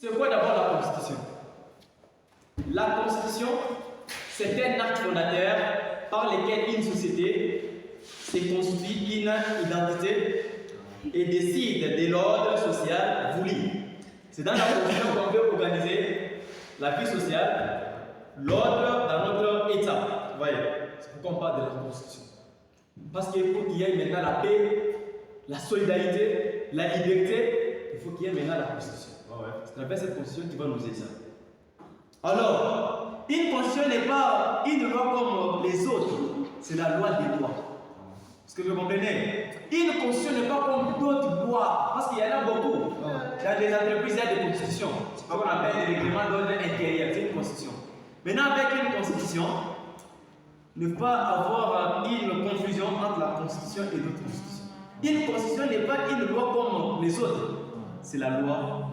C'est quoi d'abord la Constitution? La Constitution, c'est un acte fondateur par lequel une société se constitue une identité et décide de l'ordre social voulu. C'est dans la Constitution qu'on peut organiser la vie sociale, l'ordre dans notre État. Vous voyez, c'est pourquoi on parle de la Constitution. Parce qu'il faut qu'il y ait maintenant la paix, la solidarité, la liberté, il faut qu'il y ait maintenant la Constitution. C'est à travers cette Constitution qui va nous aider ça. Alors, une Constitution n'est pas une loi comme les autres, c'est la loi des lois. Est-ce que vous comprenez? Une Constitution n'est pas comme d'autres lois, parce qu'il y en a beaucoup. Dans les entreprises, il y a des constitutions. C'est ce qu'on appelle les règlements d'ordre intérieur, c'est une constitution. Maintenant, avec une constitution, ne pas avoir une confusion entre la constitution et d'autres constitutions. Une constitution n'est pas une loi comme les autres, c'est la loi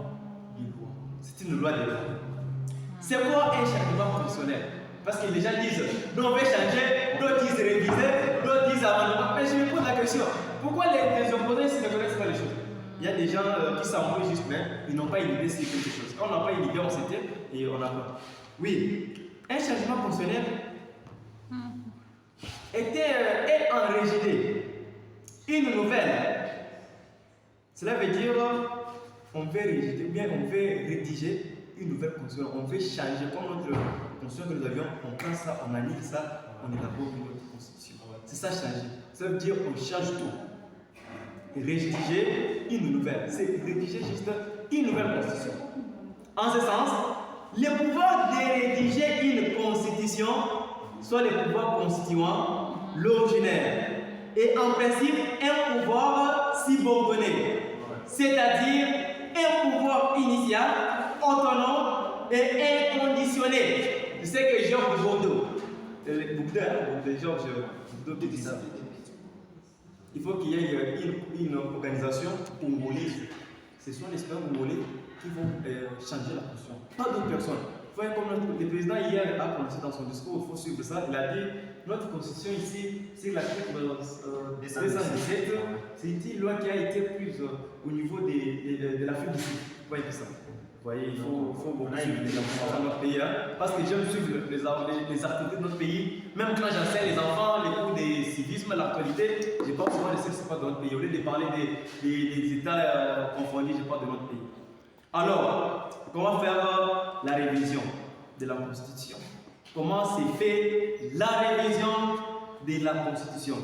des lois. C'est une loi des lois. C'est quoi un changement constitutionnel? Parce que les gens disent, nous on veut changer, d'autres disent réviser, d'autres disent amendement. Mais je me pose la question, pourquoi les opposés ne connaissent pas les choses? Il y a des gens qui s'embrouillent juste, mais ils n'ont pas une idée sur quelque chose. Quand on n'a pas une idée, on s'éteint et on apprend. Oui, un changement constitutionnel est enregistré. Une nouvelle. Cela veut dire on veut rédiger, bien on veut rédiger une nouvelle constitution. On veut changer comme notre constitution que nous avions. On prend ça, on annule ça, on élabore une autre constitution. C'est ça changer. Ça veut dire on change tout. Rédiger une nouvelle. C'est rédiger juste une nouvelle constitution. En ce sens, le pouvoir de rédiger une constitution, soit le pouvoir constituant, l'originaire, et en principe un pouvoir subordonné, c'est-à-dire un pouvoir initial, autonome et inconditionné. Je sais que Georges de Bordeaux, Georges Bordeaux dit ça. Il faut qu'il y ait une organisation congolaise. Ce sont les citoyens congolais qui vont changer la constitution, pas d'autres personnes. Vous voyez comme le président hier a prononcé dans son discours, il faut suivre ça. Il a dit notre constitution ici, c'est l'article 217, c'est une loi qui a été prise au niveau de l'Afrique du Sud. Vous voyez ça. Vous voyez, il faut beaucoup suivre les informations de notre pays. Parce que j'aime suivre les activités de notre pays. Même quand j'enseigne les enfants, les cours de civisme, l'actualité, je parle souvent de ce qui se passe dans notre pays. Au lieu de parler des États confondus, je parle de notre pays. Alors, comment faire la révision de la Constitution? Comment s'est fait la révision de la Constitution?